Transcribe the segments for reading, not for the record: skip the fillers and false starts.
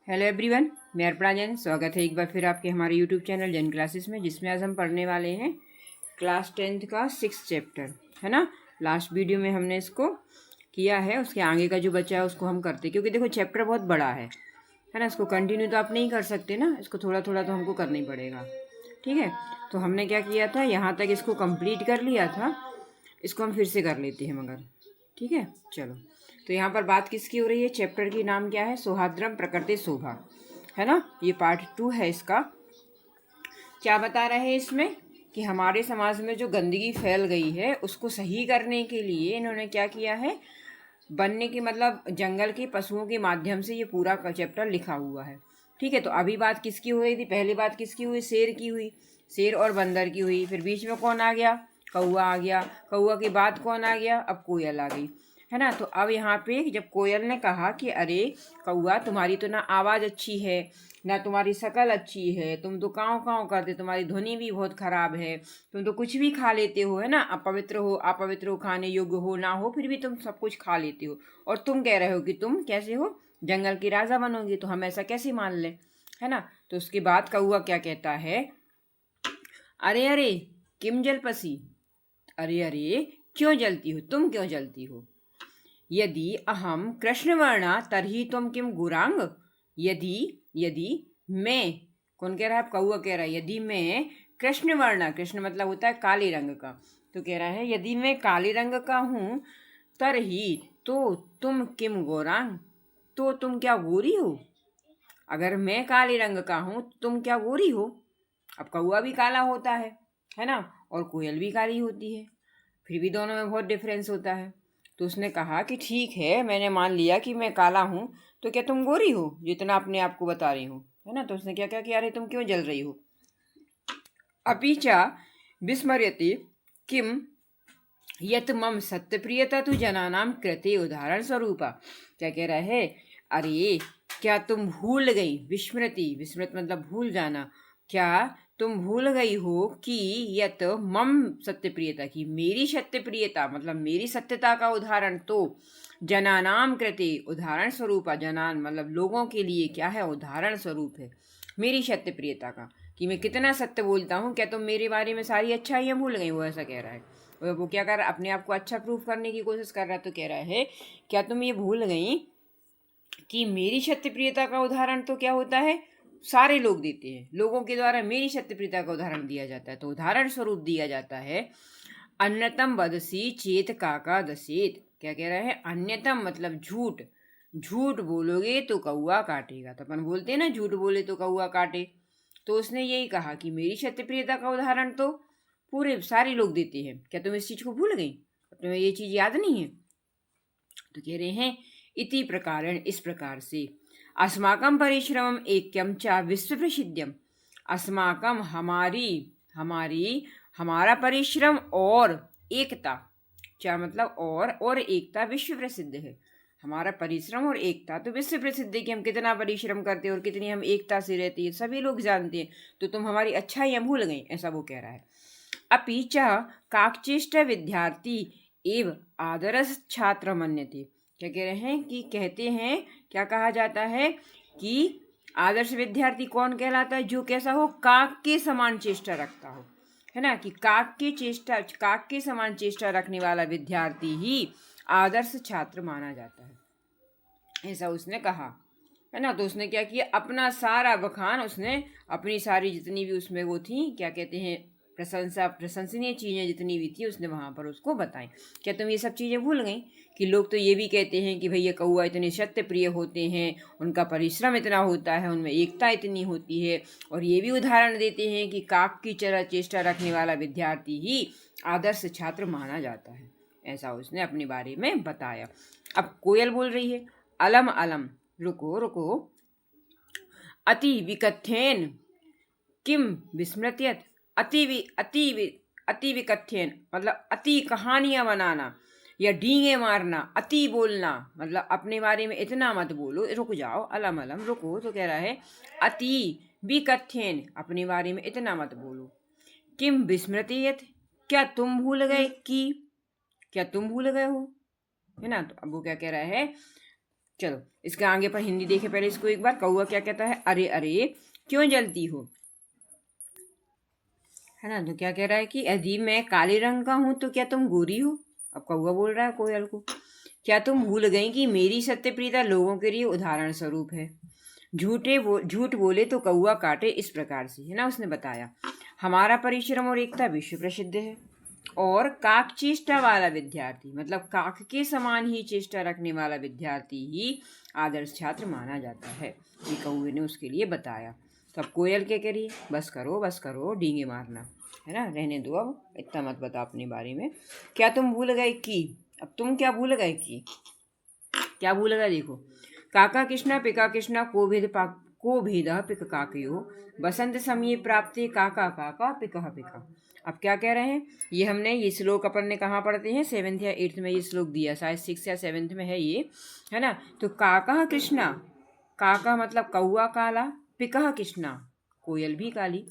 Hello everyone, मैं अर्पणा जैन। स्वागत है एक बार फिर आपके हमारे यूट्यूब चैनल जैन क्लासेस में, जिसमें आज हम पढ़ने वाले हैं क्लास 10th का 6th चैप्टर, है ना। लास्ट वीडियो में हमने इसको किया है, उसके आगे का जो बचा है उसको हम करते, क्योंकि देखो चैप्टर बहुत बड़ा है ना। इसको कंटिन्यू तो आप नहीं कर सकते ना, इसको थोड़ा थोड़ा तो हमको करना ही पड़ेगा, ठीक है। तो हमने क्या किया था, यहाँ तक इसको कंप्लीट कर लिया था, इसको हम फिर से कर लेते हैं मगर, ठीक है। चलो, तो यहाँ पर बात किसकी हो रही है, चैप्टर की नाम क्या है, सौहार्द्रम प्रकृति शोभा, है ना। ये पार्ट 2 है इसका। क्या बता रहे हैं इसमें कि हमारे समाज में जो गंदगी फैल गई है उसको सही करने के लिए इन्होंने क्या किया है, बनने की मतलब जंगल के पशुओं के माध्यम से ये पूरा चैप्टर लिखा हुआ है, ठीक है। तो अभी बात किसकी हो रही थी, पहली बात किसकी हुई, शेर की हुई, शेर और बंदर की हुई। फिर बीच में कौन आ गया, कौआ आ गया। कौआ के बाद कौन आ गया, अब कोयल आ गई, है ना। तो अब यहाँ पे जब कोयल ने कहा कि अरे कौआ, तुम्हारी तो ना आवाज़ अच्छी है, ना तुम्हारी शक्ल अच्छी है, तुम तो काँव काँव करते, तुम्हारी ध्वनि भी बहुत खराब है, तुम तो कुछ भी खा लेते हो, है ना। अपवित्र हो, अपवित्र हो, खाने योग्य हो ना हो, फिर भी तुम सब कुछ खा लेते हो, और तुम कह रहे हो कि तुम कैसे हो, जंगल की राजा बनोगी, तो हम ऐसा कैसे मान लें, है ना। तो उसके बाद कौआ क्या कहता है, अरे अरे किम जलपसी, अरे अरे क्यों जलती हो, तुम क्यों जलती हो। यदि अहम कृष्णवर्णा तर्हि तुम किम गुरांग, यदि यदि मैं, कौन कह रहा है, कौआ कह रहा है, यदि मैं कृष्णवर्णा, कृष्ण मतलब होता है काले रंग का, तो कह रहा है यदि मैं काले रंग का हूँ, तरही तो तुम किम गोरांग, तो तुम क्या गोरी हो। अगर मैं काले रंग का हूँ तो तुम क्या गोरी हो। अब कौआ भी काला होता है ना, और कोयल भी काली होती है, फिर भी दोनों में बहुत डिफरेंस होता है। तो उसने कहा कि ठीक है, मैंने मान लिया कि मैं काला हूँ, तो क्या तुम गोरी हो जितना अपने आप को बता रही हो, है ना। तो उसने क्या क्या किया, अरे तुम क्यों जल रही हो। अपि च विस्मर्यते किम यत मम सत्यप्रियता तु जनानाम कृते उदाहरण स्वरूपा। क्या कह रहा है, अरे क्या तुम भूल गई, विस्मृति, विस्मृत मतलब भूल जाना, क्या तुम भूल गई हो कि यत मम सत्यप्रियता की, मेरी सत्यप्रियता मतलब मेरी सत्यता का उदाहरण तो जनानाम कृते उदाहरण स्वरूप, जनान मतलब लोगों के लिए क्या है, उदाहरण स्वरूप है मेरी सत्यप्रियता का, कि मैं कितना सत्य बोलता हूँ। क्या तुम मेरे बारे में सारी अच्छाइयाँ भूल गई, वो ऐसा कह रहा है। वो क्या कर रहा है, अपने आप को अच्छा प्रूफ करने की कोशिश कर रहा है। तो कह रहा है क्या तुम ये भूल गई कि मेरी सत्यप्रियता का उदाहरण तो क्या होता है, सारे लोग देते हैं, लोगों के द्वारा मेरी सत्यप्रियता का उदाहरण दिया जाता है। तो उदाहरण स्वरूप दिया जाता है, अन्यतम बदसी चेत काका दसेत। क्या कह रहा है, अन्यतम मतलब झूठ, झूठ बोलोगे तो कौआ काटेगा। तो अपन बोलते हैं ना, झूठ बोले तो कौआ काटे। तो उसने यही कहा कि मेरी सत्यप्रियता का उदाहरण तो पूरे सारे लोग देते हैं, क्या तुम इस चीज को भूल गई, तुम्हें ये चीज याद नहीं है। तो कह रहे हैं इति प्रकारेण, इस प्रकार से, अस्माकं परिश्रमम ऐक्यम च विश्व प्रसिद्धम, अस्माकं हमारी, हमारी हमारा परिश्रम और एकता, क्या मतलब और एकता विश्व प्रसिद्ध है। हमारा परिश्रम और एकता तो विश्व प्रसिद्ध है, कि हम कितना परिश्रम करते हैं और कितनी हम एकता से रहते हैं, सभी लोग जानते हैं। तो तुम हमारी अच्छाइयाँ भूल गई, ऐसा वो कह रहा है। अपि च काकचेष्ट विद्यार्थी एव आदर्श छात्र मन्यते। क्या कह रहे हैं कि कहते हैं, क्या कहा जाता है कि आदर्श विद्यार्थी कौन कहलाता है, जो कैसा हो, काक के समान चेष्टा रखता हो, है ना। कि काक के समान चेष्टा रखने वाला विद्यार्थी ही आदर्श छात्र माना जाता है, ऐसा उसने कहा, है ना। तो उसने क्या किया, अपना सारा बखान, उसने अपनी सारी जितनी भी उसमें वो थी, क्या कहते हैं, प्रशंसनीय चीज़ें जितनी भी थी, उसने वहाँ पर उसको बताई। क्या तुम ये सब चीज़ें भूल गई कि लोग तो ये भी कहते हैं कि भैया कौआ इतने सत्य प्रिय होते हैं, उनका परिश्रम इतना होता है, उनमें एकता इतनी होती है, और ये भी उदाहरण देते हैं कि काक की तरह चेष्टा रखने वाला विद्यार्थी ही आदर्श छात्र माना जाता है, ऐसा उसने अपने बारे में बताया। अब कोयल बोल रही है, अलम अलम, रुको रुको, अति विकथ्येन किम विस्मृत्यत, अति विकथ्येन मतलब अति कहानियां बनाना या डींगे मारना, अति बोलना मतलब अपने बारे में इतना मत बोलो, रुक जाओ, अलम अलम रुको। तो कह रहा है अति विकथ्येन, अपने बारे में इतना मत बोलो, किम विस्मृत्यत, क्या तुम भूल गए, कि क्या तुम भूल गए हो, है ना। तो अब वो क्या कह रहा है, चलो इसके आगे पर हिंदी देखे पहले इसको एक बार। कौआ क्या कहता है, अरे अरे क्यों जलती हो, है ना। तो क्या कह रहा है कि यदि मैं काले रंग का हूं तो क्या तुम गोरी हो। अब कौआ बोल रहा है कोयल को, क्या तुम भूल गई कि मेरी सत्यप्रियता लोगों के लिए उदाहरण स्वरूप है। झूठ बोले तो कौआ काटे इस प्रकार से, है ना। उसने बताया हमारा परिश्रम और एकता विश्व प्रसिद्ध है, और काक चेष्टा वाला विद्यार्थी, मतलब काक के समान ही चेष्टा रखने वाला विद्यार्थी ही आदर्श छात्र माना जाता है। ये कौए ने उसके लिए बताया। तो अब कोयल क्या करिए, बस करो डींगे मारना, है ना, रहने दो, अब इतना मत बताओ अपने बारे में। क्या तुम भूल गए कि, अब तुम क्या भूल गए कि, क्या भूल गए देखो। काका कृष्णा पिका कृष्णा को भेद पिक काकयो, बसंत समय प्राप्ति काका काका पिका पिका। अब क्या कह रहे हैं, ये हमने ये श्लोक अपन ने कहाँ पढ़ते हैं, 7th या 8th में ये श्लोक दिया, शायद 6th या 7th में है ये, है ना। तो काका कृष्णा, काका मतलब कौआ काला, पिका कृष्णा कोयल भी काली,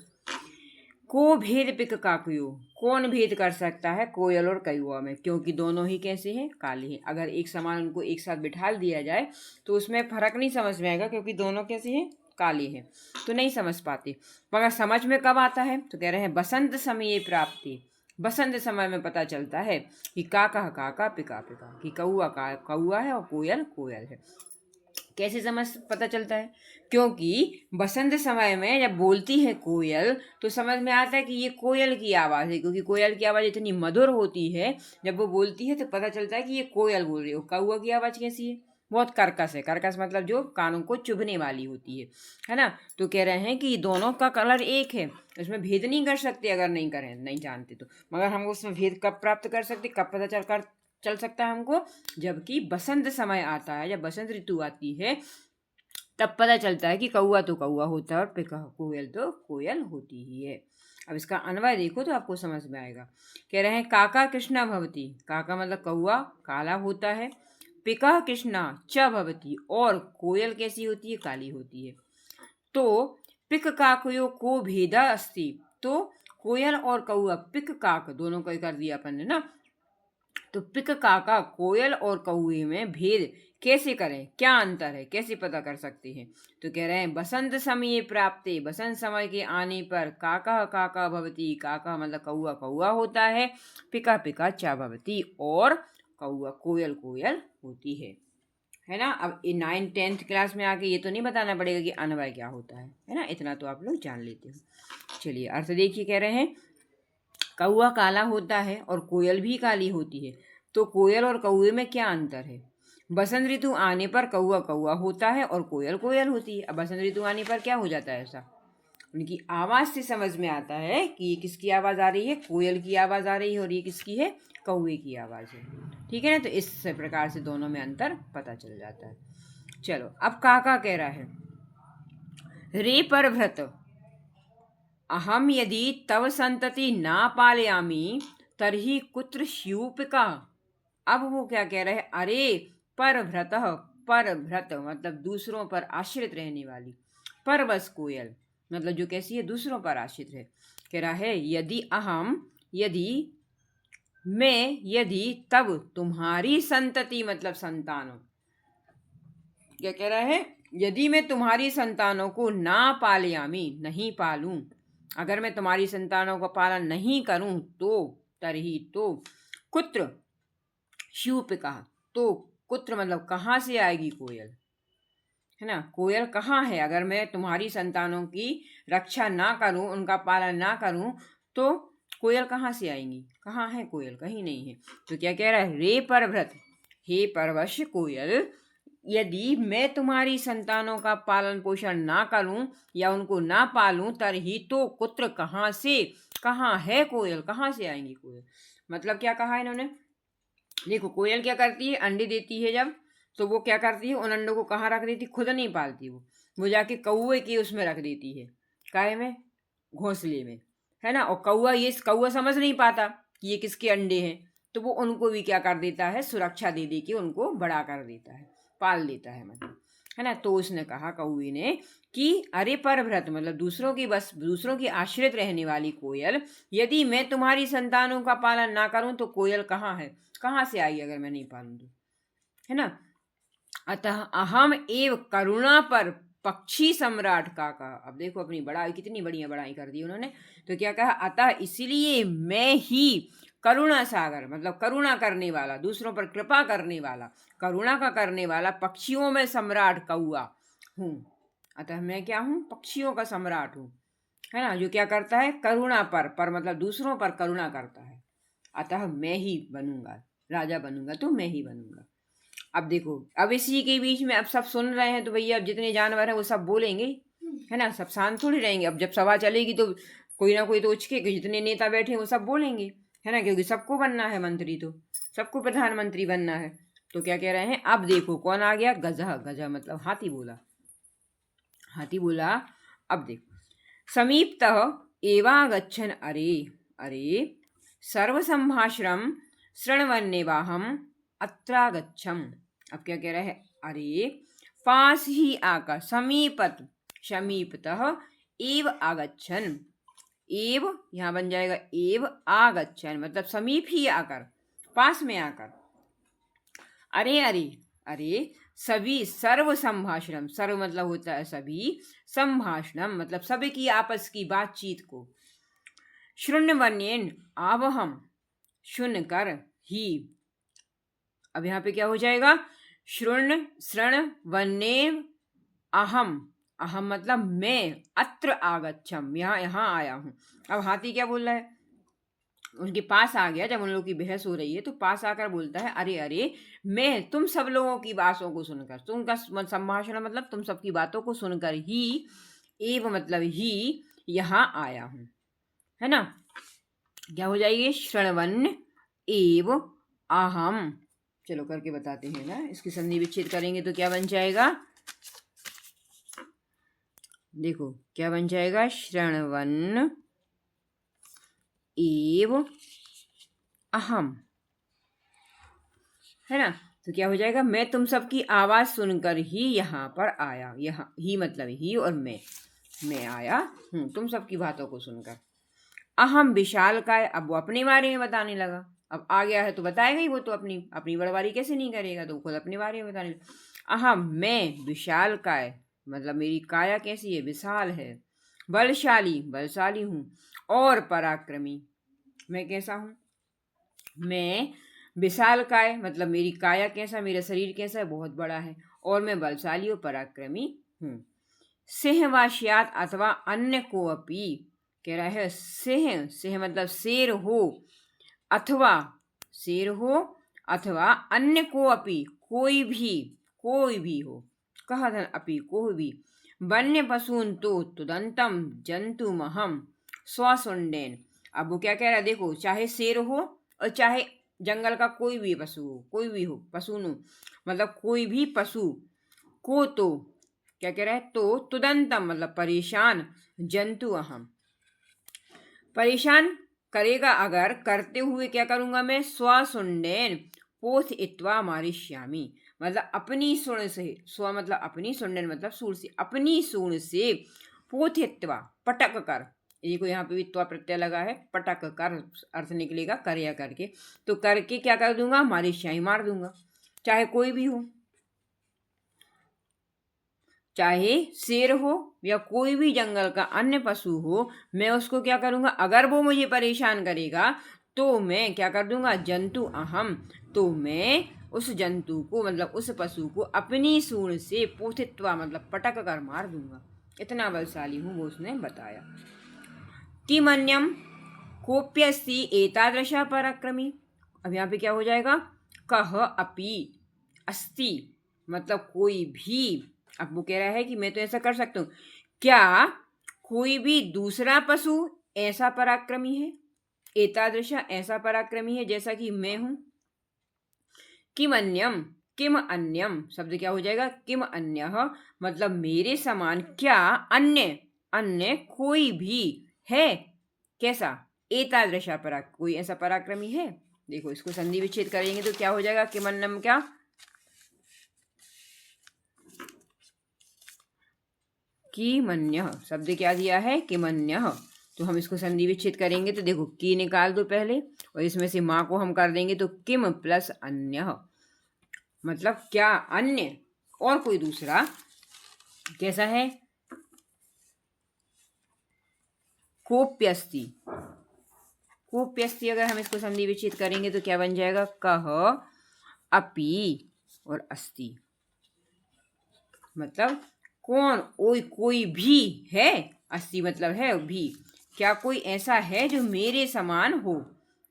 को भेद पिक काकयो, कौन भेद कर सकता है कोयल और कौआ में, क्योंकि दोनों ही कैसे हैं, काले हैं। अगर एक समान उनको एक साथ बिठा दिया जाए तो उसमें फर्क नहीं समझ में आएगा, क्योंकि दोनों कैसे हैं, काले हैं, तो नहीं समझ पाते। मगर समझ में कब आता है, तो कह रहे हैं बसंत समय प्राप्ति, बसंत समय में पता चलता है कि काका काका पिका पिका, कि कौआ का कौआ है और कोयल कोयल है। कैसे समझ पता चलता है, क्योंकि बसंत समय में जब बोलती है कोयल तो समझ में आता है कि ये कोयल की आवाज़ है, क्योंकि कोयल की आवाज़ इतनी मधुर होती है, जब वो बोलती है तो पता चलता है कि ये कोयल बोल रही है। कौआ की आवाज़ कैसी है, बहुत कर्कश है, कर्कश मतलब जो कानों को चुभने वाली होती है ना। तो कह रहे हैं कि दोनों का कलर एक है, उसमें भेद नहीं कर सकते, अगर नहीं करें नहीं जानते तो। मगर हम उसमें भेद कब प्राप्त कर सकते, कब पता चल सकता है हमको, जबकि बसंत समय आता है, जब बसंत ऋतु आती है तब पता चलता है कि कौआ तो कौआ होता है और कोयल तो कोयल होती ही है। अब इसका अन्वय देखो तो आपको समझ में आएगा। कह रहे हैं काका कृष्णा भवती, काका मतलब कौआ काला होता है, पिका कृष्णा च भवती, और कोयल कैसी होती है, काली होती है। तो पिक काकयो को भेदा अस्ति, तो कोयल और कौआ पिक काक दोनों को कर दिया अपन ने ना। तो पिक काका कोयल और कौए में भेद कैसे करें, क्या अंतर है, कैसे पता कर सकते हैं। तो कह रहे हैं बसंत समय प्राप्ते, बसंत समय के आने पर काका काका भवती, काका मतलब कौआ कौआ होता है, पिका पिका चा भवती, और कौआ कोयल कोयल होती है ना। अब 9th-10th क्लास में आके ये तो नहीं बताना पड़ेगा कि अन्वय क्या होता है ना, इतना तो आप लोग जान लेते हो। चलिए अर्थ देखिए, कह रहे हैं कौआ काला होता है और कोयल भी काली होती है, तो कोयल और कौए में क्या अंतर है। बसंत ऋतु आने पर कौआ कौआ होता है और कोयल कोयल होती है। अब बसंत ऋतु आने पर क्या हो जाता है, ऐसा उनकी आवाज़ से समझ में आता है कि ये किसकी आवाज़ आ रही है, कोयल की आवाज़ आ रही है, और ये किसकी है, कौए की आवाज़ है। ठीक है ना, तो इस प्रकार से दोनों में अंतर पता चल जाता है। चलो अब काका कह रहा है रे पर भ्रत, अहम यदि तव संतति ना पालयामी तरही कुत्र स्यूपिका। अब वो क्या कह रहे हैं, अरे परभ्रत, परभ्रत मतलब दूसरों पर आश्रित रहने वाली, परवश कोयल मतलब जो कैसी है, दूसरों पर आश्रित है। कह रहा है यदि अहम, यदि मैं, यदि तब तुम्हारी संतति मतलब संतानों, क्या कह रहा है, यदि मैं तुम्हारी संतानों को ना पालयामी नहीं पालूं, अगर मैं तुम्हारी संतानों का पालन नहीं करूं तो तरही तो कुत्र शूपिका, तो कुत्र मतलब कहाँ से आएगी कोयल, है ना। कोयल कहाँ है, अगर मैं तुम्हारी संतानों की रक्षा ना करूं, उनका पालन ना करूं, तो कोयल कहाँ से आएंगी, कहाँ है कोयल, कहीं नहीं है। तो क्या कह रहा है, रे परभ्रत, हे परवश कोयल, यदि मैं तुम्हारी संतानों का पालन पोषण ना करूं या उनको ना पालूं, तरही तो कुत्र कहाँ से, कहाँ है कोयल, कहाँ से आएंगी कोयल। मतलब क्या कहा इन्होंने, देखो कोयल क्या करती है, अंडे देती है जब, तो वो क्या करती है, उन अंडों को कहाँ रख देती, खुद नहीं पालती वो जाके कौए के उसमें रख देती है, काहे में, घोंसले में, है ना। और कौआ समझ नहीं पाता कि ये किसके अंडे हैं, तो वो उनको भी क्या कर देता है, सुरक्षा दे दे के उनको बड़ा कर देता है, पाल देता है मतलब, है ना। तो उसने कहा कौए ने कि अरे परभ्रत मतलब दूसरों की, बस दूसरों की आश्रित रहने वाली कोयल, यदि मैं तुम्हारी संतानों का पालन ना करूं तो कोयल कहाँ है, कहाँ से आई अगर मैं नहीं पालूं तो, है ना। अतः अहम एव करुणा पर पक्षी सम्राट का कहा। अब देखो अपनी बड़ाई, कितनी बढ़िया बड़ाई कर दी उन्होंने। तो क्या कहा, अतः इसलिए मैं ही करुणा सागर, मतलब करुणा करने वाला, दूसरों पर कृपा करने वाला, करुणा का करने वाला, पक्षियों में सम्राट कौआ हूँ। अतः मैं क्या हूँ, पक्षियों का सम्राट हूँ, है ना, जो क्या करता है, करुणा पर मतलब दूसरों पर करुणा करता है। अतः मैं ही बनूंगा, राजा बनूंगा तो मैं ही बनूंगा। अब देखो, अब इसी के बीच में अब सब सुन रहे हैं तो भैया अब जितने जानवर हैं वो सब बोलेंगे, है ना, सब शांत थोड़ी रहेंगे। अब जब सभा चलेगी तो कोई ना कोई तो उचके, जितने नेता बैठे हैं वो सब बोलेंगे, है ना, क्योंकि सबको बनना है मंत्री, तो सबको प्रधानमंत्री बनना है। तो क्या कह रहे हैं, अब देखो कौन आ गया, गजा। गजा मतलब हाथी बोला, हाथी बोला। अब देखो, समीपतः एवागच्छन् अरे अरे सर्वसंभाषणं शृण्वन्नेवाहम् अत्रागच्छम्। अब क्या कह रहा है, अरे पास ही आकर, समीपतः एव आगच्छन्, एव यहाँ बन जाएगा एव आगच्छन्, मतलब समीप ही आकर, पास में आकर। अरे अरे अरे सभी, सर्व संभाषणम, सर्व मतलब होता है सभी, संभाषणम मतलब सभी की आपस की बातचीत को, शृण्वन्येन आवहम, सुनकर ही। अब यहाँ पे क्या हो जाएगा, शृण वन्येव अहम, अहम मतलब मैं, अत्र आगच्छम यहाँ आया हूँ। अब हाथी क्या बोल रहा है, उनके पास आ गया, जब उन लोगों की बहस हो रही है तो पास आकर बोलता है, अरे अरे मैं तुम सब लोगों की बातों को सुनकर, तुमका संभाषण मतलब तुम सबकी बातों को सुनकर ही, एव मतलब ही, यहाँ आया हूँ, है ना। क्या हो जाएगी, श्रवण एव अहम। चलो करके बताते हैं ना, इसकी संधि विच्छेद करेंगे तो क्या बन जाएगा, देखो क्या बन जाएगा, श्रवण एव अहम, है ना। तो क्या हो जाएगा, मैं तुम सबकी आवाज सुनकर ही यहाँ पर आया, यहाँ ही मतलब ही और मैं आया हूँ तुम सबकी बातों को सुनकर। अहम विशालकाय, अब वो अपने बारे में बताने लगा, अब आ गया है तो बताएगा ही वो, तो अपनी अपनी बड़वारी कैसे नहीं करेगा, तो खुद अपने बारे में बताने लगा। अहम मैं विशालकाय, मतलब मेरी काया कैसी है, विशाल है, बलशाली बलशाली हूँ, और पराक्रमी, मैं कैसा हूँ, मैं विशालकाय मतलब मेरी काया कैसा, मेरा शरीर कैसा है, बहुत बड़ा है, और मैं बलशाली और पराक्रमी हूँ। सिंहवाश्यात अथवा अन्य को अपी, कह रहा है सिंह, सिंह मतलब शेर हो, अथवा शेर हो, अथवा अन्य को अपी कोई भी हो, कहा था अपी कोई भी, वन्य पशून तो तुदंतम जंतु महम स्वसुंडेन। अब वो क्या कह रहा है, देखो चाहे शेर हो और चाहे जंगल का कोई भी पशु हो, कोई भी हो पशुनु, मतलब कोई भी पशु को, तो क्या कह रहा है, तो तुदंतम मतलब परेशान, जंतु अहम परेशान करेगा अगर, करते हुए क्या करूंगा मैं, स्वसुंडेन पोथ इत्वा मारिष्यामी, मतलब अपनी सुन से, स्व मतलब अपनी, सुंडेन मतलब सूर से, अपनी सूंड से, पोथ इत्वा पटक कर, देखो यहाँ पे भी त्वा प्रत्यय लगा है, पटक कर अर्थ निकलेगा कर या करके, तो करके क्या कर दूंगा, मारिष्यामी मार दूंगा, चाहे कोई भी हो, चाहे शेर हो या कोई भी जंगल का अन्य पशु हो, मैं उसको क्या करूंगा, अगर वो मुझे परेशान करेगा तो मैं क्या कर दूंगा, जंतु अहम, तो मैं उस जंतु को मतलब उस पशु को अपनी सूंड से पोथित्वा मतलब पटक कर मार दूंगा, इतना बलशाली हूं, वो उसने बताया। किमन्यम कोप्यस्ति एतादृशा पराक्रमी, अब यहाँ पे क्या हो जाएगा, कह अपि अस्ति मतलब कोई भी, अब वो कह रहा है कि मैं तो ऐसा कर सकता हूँ, क्या कोई भी दूसरा पशु ऐसा पराक्रमी है, एतादृशा ऐसा पराक्रमी है जैसा कि मैं हूं। किम अन्यम, किम अन्यम शब्द क्या हो जाएगा, किम अन्यः मतलब मेरे समान क्या अन्य, अन्य कोई भी है, कैसा, एतादृशा कोई ऐसा पराक्रमी है। देखो इसको संधि विच्छेद करेंगे तो क्या हो जाएगा, किम अन्यम क्या, किमन्यः शब्द क्या दिया है, किमन्यः, तो हम इसको संधि विच्छेद करेंगे तो देखो की निकाल दो पहले, और इसमें से माँ को हम कर देंगे तो किम प्लस अन्यः, मतलब क्या अन्य, और कोई दूसरा कैसा है, कोप्यस्ति। कोप्यस्ति अगर हम इसको संधि विच्छेद करेंगे तो क्या बन जाएगा, कह, अपि और अस्ति। मतलब कौन, कोई भी है, अस्ति मतलब है भी, क्या कोई ऐसा है जो मेरे समान हो,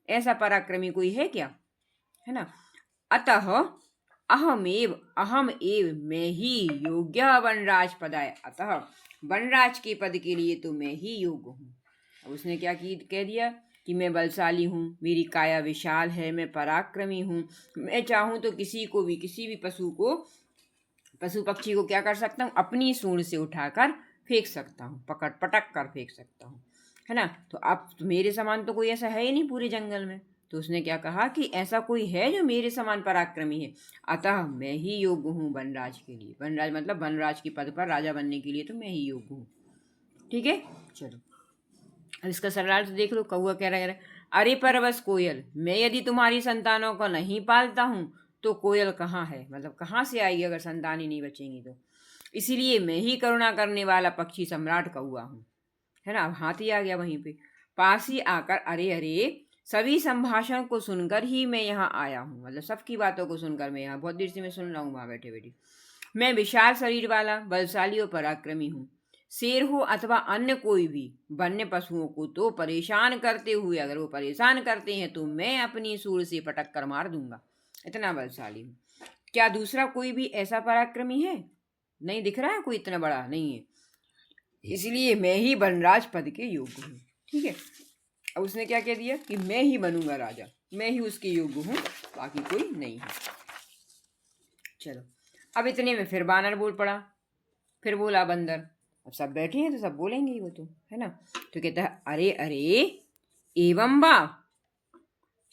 ऐसा पराक्रमी कोई है क्या, है ना। अतः अहम एव मैं ही योग्य वनराज पदाय, अतः वनराज के पद के लिए तो मैं ही योग्य हूँ। अब उसने क्या कह दिया कि मैं बलशाली हूँ, मेरी काया विशाल है, मैं पराक्रमी हूँ, मैं चाहूँ तो किसी भी पशु पक्षी को क्या कर सकता हूँ, अपनी सूंड से उठाकर फेंक सकता हूँ, पटक कर फेंक सकता हूँ, है ना। तो अब मेरे समान तो कोई ऐसा है ही नहीं पूरे जंगल में। तो उसने क्या कहा कि ऐसा कोई है जो मेरे समान पराक्रमी है, अतः मैं ही योग्य हूँ वनराज के लिए। वनराज मतलब वनराज के पद पर राजा बनने के लिए तो मैं ही योग्य हूँ। ठीक है, चलो अब इसका सरलार्थ देख लो। कौआ कह रहा है, अरे परवश कोयल, मैं यदि तुम्हारी संतानों को नहीं पालता हूँ तो कोयल कहाँ है, मतलब कहाँ से आएगी अगर संतान ही नहीं बचेंगी तो। इसीलिए मैं ही करुणा करने वाला पक्षी सम्राट कौआ हूँ, है ना। अब हाथी आ गया वहीं पे, पास ही आकर अरे अरे सभी संभाषण को सुनकर ही मैं यहाँ आया हूँ, मतलब सबकी बातों को सुनकर मैं यहाँ बहुत देर से मैं सुन रहा हूँ वहाँ बैठे बैठे। मैं विशाल शरीर वाला, बलशाली और पराक्रमी हूँ। शेर हो अथवा अन्य कोई भी वन्य पशुओं को तो परेशान करते हुए, अगर वो परेशान करते हैं तो मैं अपनी सूंड से पटक कर मार दूंगा, इतना बलशाली हूँ। क्या दूसरा कोई भी ऐसा पराक्रमी है? नहीं दिख रहा है कोई इतना बड़ा, नहीं है, इसलिए मैं ही वनराज पद के योग्य हूँ। ठीक है, अब उसने क्या कह दिया कि मैं ही बनूंगा राजा, मैं ही उसके योग्य हूँ, बाकी कोई नहीं है। चलो अब इतने में फिर बानर बोल पड़ा, फिर बोला बंदर। अब सब बैठे हैं तो सब बोलेंगे ही वो तो, है ना। तो कहता है अरे अरे एवं वा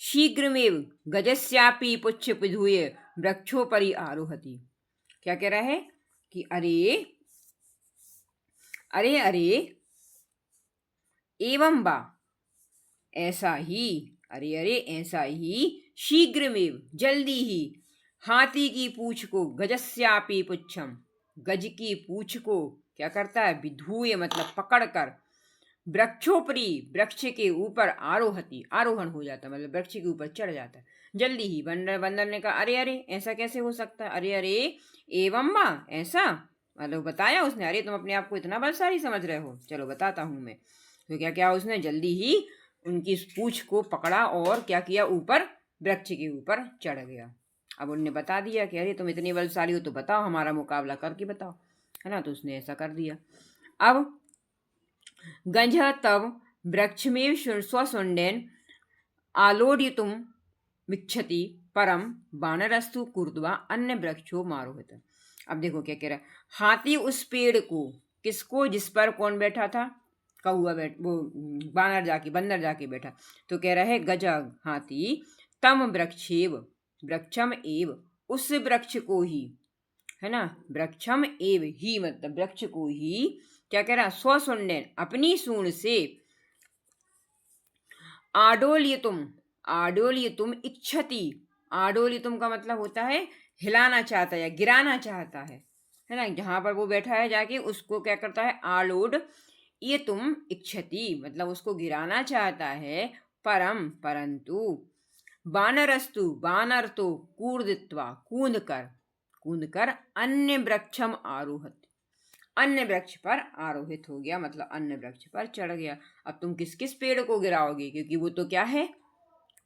शीघ्रमेव गजस्यापि पुच्छ विधूय वृक्षोपरि आरोहति। क्या कह रहा है कि अरे अरे अरे एवं वा ऐसा ही, अरे अरे ऐसा ही, शीघ्रमेव जल्दी ही, हाथी की पूंछ को गजस्यापि पुच्छम, गज की पूंछ को क्या करता है, विधूय मतलब पकड़कर, वृक्षोपरि वृक्ष के ऊपर आरोहति आरोहण हो जाता है, मतलब वृक्ष के ऊपर चढ़ जाता है जल्दी ही। बंदर ने कहा अरे अरे ऐसा कैसे हो सकता है, अरे अरे एवं वा ऐसा, मतलब बताया उसने, अरे तुम अपने आप को इतना बलशाली समझ रहे हो, चलो बताता हूँ मैं। तो क्या क्या उसने जल्दी ही उनकी पूंछ को पकड़ा और क्या किया, ऊपर वृक्ष के ऊपर चढ़ गया। अब उनने बता दिया कि अरे तुम इतनी बलशाली हो तो बताओ, हमारा मुकाबला करके बताओ, है ना। तो उसने ऐसा कर दिया। अब गंज तब वृक्षमेव स्वशुंडेन आलोड्यतुम मिच्छति परम बानरस्तु कुर्दवा अन्य वृक्षो मारोहित। अब देखो क्या कह रहा है, हाथी उस पेड़ को, किसको, जिस पर कौन बैठा था, कौआ वो बंदर जाके बैठा। तो कह रहा है गजा हाथी तम वृक्षेव वृक्षम एव, उस वृक्ष को ही, है ना, वृक्षम एव ही मतलब वृक्ष को ही, क्या कह रहा, स्वशुंडेन अपनी सूंड से, आडोल्यतुम इच्छति, आडोल्यतुम का मतलब होता है हिलाना चाहता है या गिराना चाहता है ना। जहां पर वो बैठा है जाके उसको क्या करता है, आलोड ये तुम इच्छति मतलब उसको गिराना चाहता है, परम परंतु, बानरस्तु बानर तो कूर्दित्वा कूद कर अन्य वृक्षम आरोहत, अन्य वृक्ष पर आरोहित हो गया, मतलब अन्य वृक्ष पर चढ़ गया। अब तुम किस किस पेड़ को गिराओगे, क्योंकि वो तो क्या है,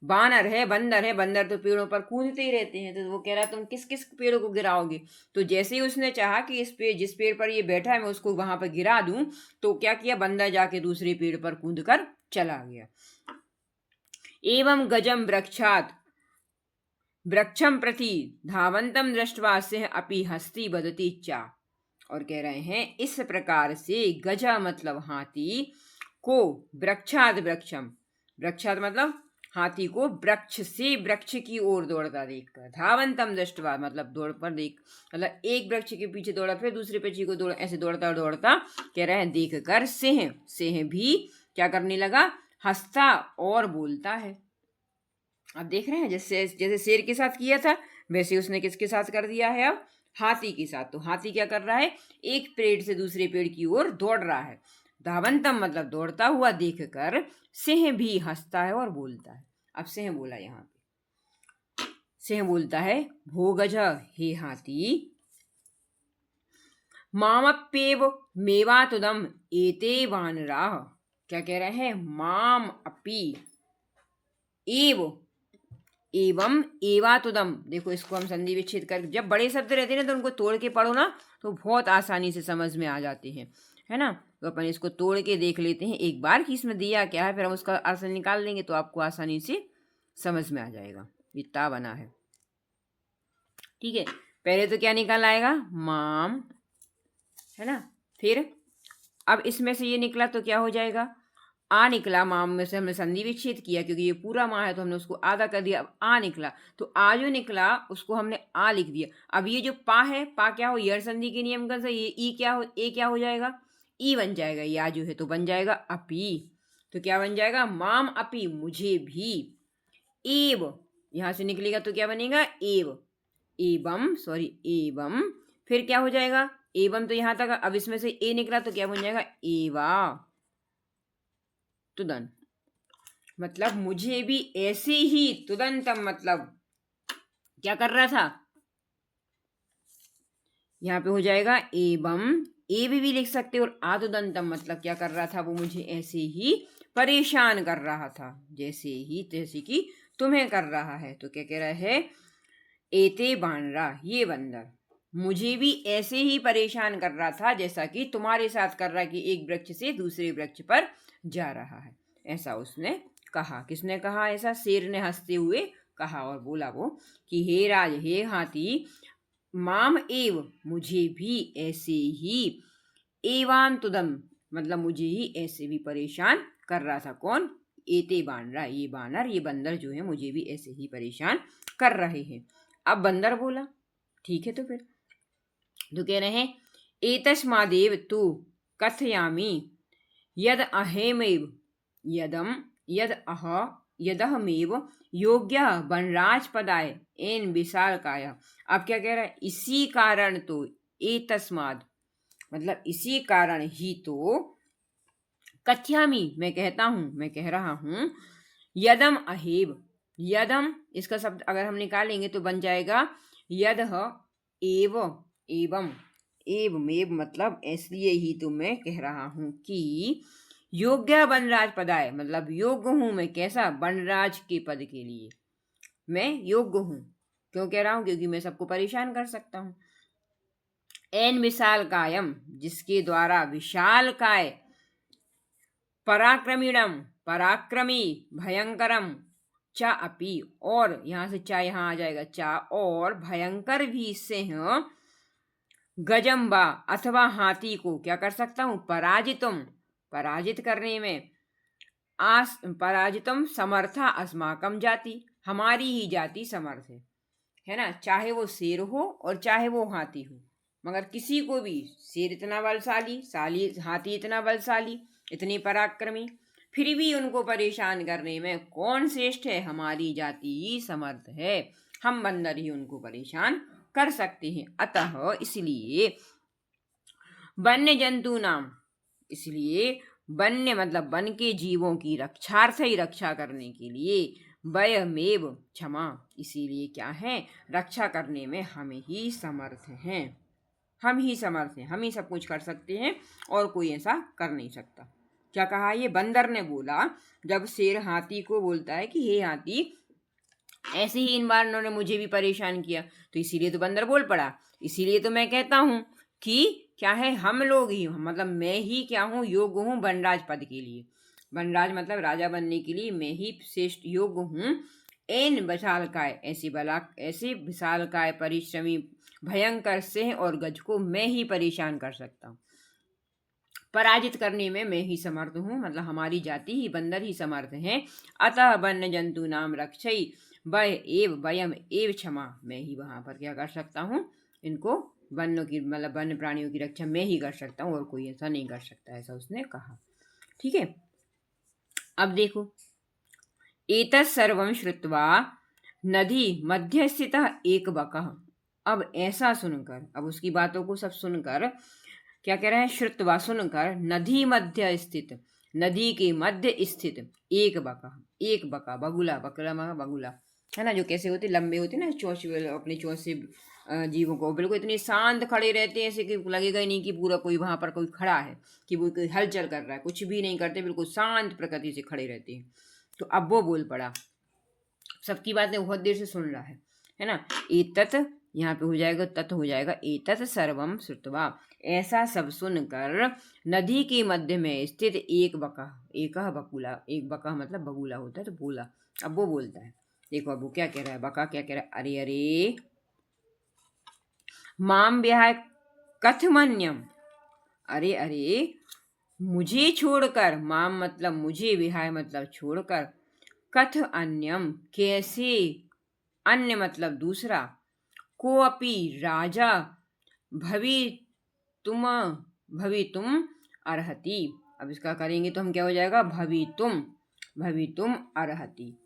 बानर है, बंदर तो पेड़ों पर कूदते ही रहते हैं। तो वो कह रहा तुम किस किस पेड़ को गिराओगे। तो जैसे ही उसने चाहा कि जिस पेड़ पर ये बैठा है मैं उसको वहां पर गिरा दूं, तो क्या किया, बंदर जाके दूसरे पेड़ पर कूद कर चला गया। एवं गजम वृक्षात वृक्षम प्रति धावंतम दृष्टवा सिंह अपि हस्ती बदती चा। और कह रहे हैं इस प्रकार से गजा मतलब हाथी को वृक्षाद वृक्षम, वृक्षाद मतलब हाथी को वृक्ष से वृक्ष की ओर दौड़ता देखकर, धावंतम दृष्टवा मतलब दौड़ पर देख, मतलब एक वृक्ष के पीछे दौड़ा फिर दूसरे पक्षी को दौड़ा, ऐसे दौड़ता दौड़ता कह रहे हैं देख कर सिंह भी क्या करने लगा, हंसता और बोलता है। अब देख रहे हैं जैसे शेर के साथ किया था वैसे उसने किसके साथ कर दिया है, अब हाथी के साथ। तो हाथी क्या कर रहा है, एक पेड़ से दूसरे पेड़ की ओर दौड़ रहा है। धावंतम मतलब दौड़ता हुआ देखकर सिंह भी हंसता है और बोलता है। अब सिंह बोला, यहाँ पे सिंह बोलता है, भोगज हे हाथी, मामप्येव मेवातुदम एते वानराः। क्या कह रहे हैं, माम अपी एव एवं एवातुदम। देखो इसको हम संधि विच्छेद कर, जब बड़े शब्द रहते हैं ना तो उनको तोड़ के पढ़ो ना तो बहुत आसानी से समझ में आ जाते हैं, है ना। तो अपन इसको तोड़ के देख लेते हैं एक बार कि इसमें दिया क्या है, फिर हम उसका अर्थ निकाल लेंगे तो आपको आसानी से समझ में आ जाएगा। इतना बना है, ठीक है। पहले तो क्या निकल आएगा, माम, है ना। फिर अब इसमें से ये निकला तो क्या हो जाएगा, आ निकला। माम में से हमने संधि विच्छेद किया क्योंकि ये पूरा माँ है तो हमने उसको आधा कर दिया। अब आ निकला तो आ जो निकला उसको हमने आ लिख दिया। अब ये जो पा है, पा क्या हो, यड़ संधि के नियम का, ये ई क्या हो, ए क्या हो जाएगा, ई बन जाएगा। या जो है तो बन जाएगा अपी। तो क्या बन जाएगा, माम अपी, मुझे भी। एव यहाँ से निकलेगा तो क्या बनेगा, एव, एवं, सॉरी एवं। फिर क्या हो जाएगा, एवं तो यहाँ तक। अब इसमें से ए निकला तो क्या बन जाएगा, एवा तुदन, मतलब मुझे भी ऐसे ही। तुदंतम मतलब क्या कर रहा था, यहाँ पे हो जाएगा एवं, ए भी लिख सकते हो। और आतुदंतम मतलब क्या कर रहा था, वो मुझे ऐसे ही परेशान कर रहा था, जैसे कि तुम्हें कर रहा है। तो क्या कह रहा है, एते बानरा, ये बंदर मुझे भी ऐसे ही परेशान कर रहा था जैसा कि तुम्हारे साथ कर रहा है, कि एक वृक्ष से दूसरे वृक्ष पर जा रहा है। ऐसा उसने कहा। किसने कहा ऐसा, शेर ने हंसते हुए कहा। और बोला वो कि हे राज, हे हाथी, माम एव, मुझे भी ऐसे ही, एवान तुदम मतलब मुझे ही ऐसे भी परेशान कर रहा था। कौन, एते बानरा, ये बानर, ये बंदर जो है मुझे भी ऐसे ही परेशान कर रहे हैं। अब बंदर बोला, ठीक है। तो फिर तो कह रहे हैं, एतस्मादेव तु कथयामि यद अहेमेव यदम यद अह यदहमेव योग्य वनराज पदाय एन विशालकाय। अब क्या कह रहा है, इसी कारण तो, एतस्माद मतलब इसी कारण ही तो, कथ्यामि मैं कहता हूं, मैं कह रहा हूं, यदम अहेव, यदम इसका शब्द अगर हम निकालेंगे तो बन जाएगा यदह एव एवं, एवमेव मतलब इसलिए ही तो मैं कह रहा हूं कि योग्य वनराज पदाय मतलब योग्य हूं मैं, कैसा, वनराज के पद के लिए मैं योग्य हूं। क्यों कह रहा हूं, क्योंकि मैं सबको परेशान कर सकता हूं। एन विशाल कायम जिसके द्वारा, विशाल काय, पराक्रमीणम पराक्रमी, भयंकरम, चा अपी, और यहां से चा यहां आ जाएगा, चा और भयंकर भी सिंह, गजम्बा अथवा हाथी को क्या कर सकता हूं, पराजितुम पराजित करने में, पराजितम समर्था अस्माकम जाति, हमारी ही जाति समर्थ है ना। चाहे वो शेर हो और चाहे वो हाथी हो, मगर किसी को भी, शेर इतना बलशाली, हाथी इतना बलशाली, इतनी पराक्रमी, फिर भी उनको परेशान करने में कौन श्रेष्ठ है, हमारी जाति ही समर्थ है। हम बंदर ही उनको परेशान कर सकते हैं। अतः इसलिए वन्य जंतु नाम, इसलिए वन्य मतलब वन के जीवों की रक्षार्थ ही, रक्षा करने के लिए, वयमेव क्षमा, इसीलिए क्या है, रक्षा करने में हम ही समर्थ हैं। हम ही समर्थ हैं, हम ही सब कुछ कर सकते हैं और कोई ऐसा कर नहीं सकता। क्या कहा, ये बंदर ने बोला जब शेर हाथी को बोलता है कि हे हाथी, ऐसे ही इन बार उन्होंने मुझे भी परेशान किया, तो इसीलिए तो बंदर बोल पड़ा। इसीलिए तो मैं कहता हूं कि क्या है, हम लोग ही मतलब मैं ही क्या हूँ, योग्य हूँ वनराज पद के लिए। वनराज मतलब राजा बनने के लिए मैं ही श्रेष्ठ योग्य हूँ। एन विशालकाय, ऐसे विशालकाय परिश्रमी भयंकर सिंह और गज को मैं ही परेशान कर सकता हूँ। पराजित करने में मैं ही समर्थ हूँ, मतलब हमारी जाति ही, बंदर ही समर्थ हैं। अतः वन्य जंतु नाम रक्षई वय एव वयम एव क्षमा, मैं ही वहां पर क्या कर सकता हूँ, इनको वन्यों की मतलब वन्य प्राणियों की रक्षा मैं ही कर सकता हूँ और कोई ऐसा नहीं कर सकता, ऐसा उसने कहा। ठीक है। अब देखो, एतत् सर्वं श्रुत्वा नदी मध्य स्थितः एकबकः, अब ऐसा सुनकर, अब उसकी बातों को सब सुनकर क्या कह रहा है, श्रुतवा सुनकर, नदी मध्य स्थित, नदी के मध्य स्थित एक बका, एक बका, बगुला, बकरा बगुला है ना, जो कैसे होते, लंबे होते ना चोंच, अपनी चोंच से जीवों को बिल्कुल इतने शांत खड़े रहते हैं, ऐसे कि लगेगा ही नहीं कि पूरा कोई वहां पर कोई खड़ा है, कि वो कोई हलचल कर रहा है, कुछ भी नहीं करते, बिल्कुल शांत प्रकृति से खड़े रहते हैं। तो अब वो बोल पड़ा, सबकी बातें बहुत देर से सुन रहा है ना। एतत यहाँ पे हो जाएगा, तत् हो जाएगा, एतत सर्वम श्रुत्वा, ऐसा सब सुनकर नदी के मध्य में स्थित एक बका, एक बकुला, एक बका मतलब बगुला होता है, तो बोला। अब वो बोलता है, देखो अब वो क्या कह रहा है, बका क्या कह रहा है, अरे अरे माम ब्याह कथमन्यम, अरे अरे मुझे छोड़कर, माम मतलब मुझे, विहाय मतलब छोड़कर, कथ अन्यम कैसे, अन्य मतलब दूसरा, को अपि राजा भवि तुम, भवि तुम अर्हति। अब इसका करेंगे तो हम क्या हो जाएगा, भवि तुम अर्हति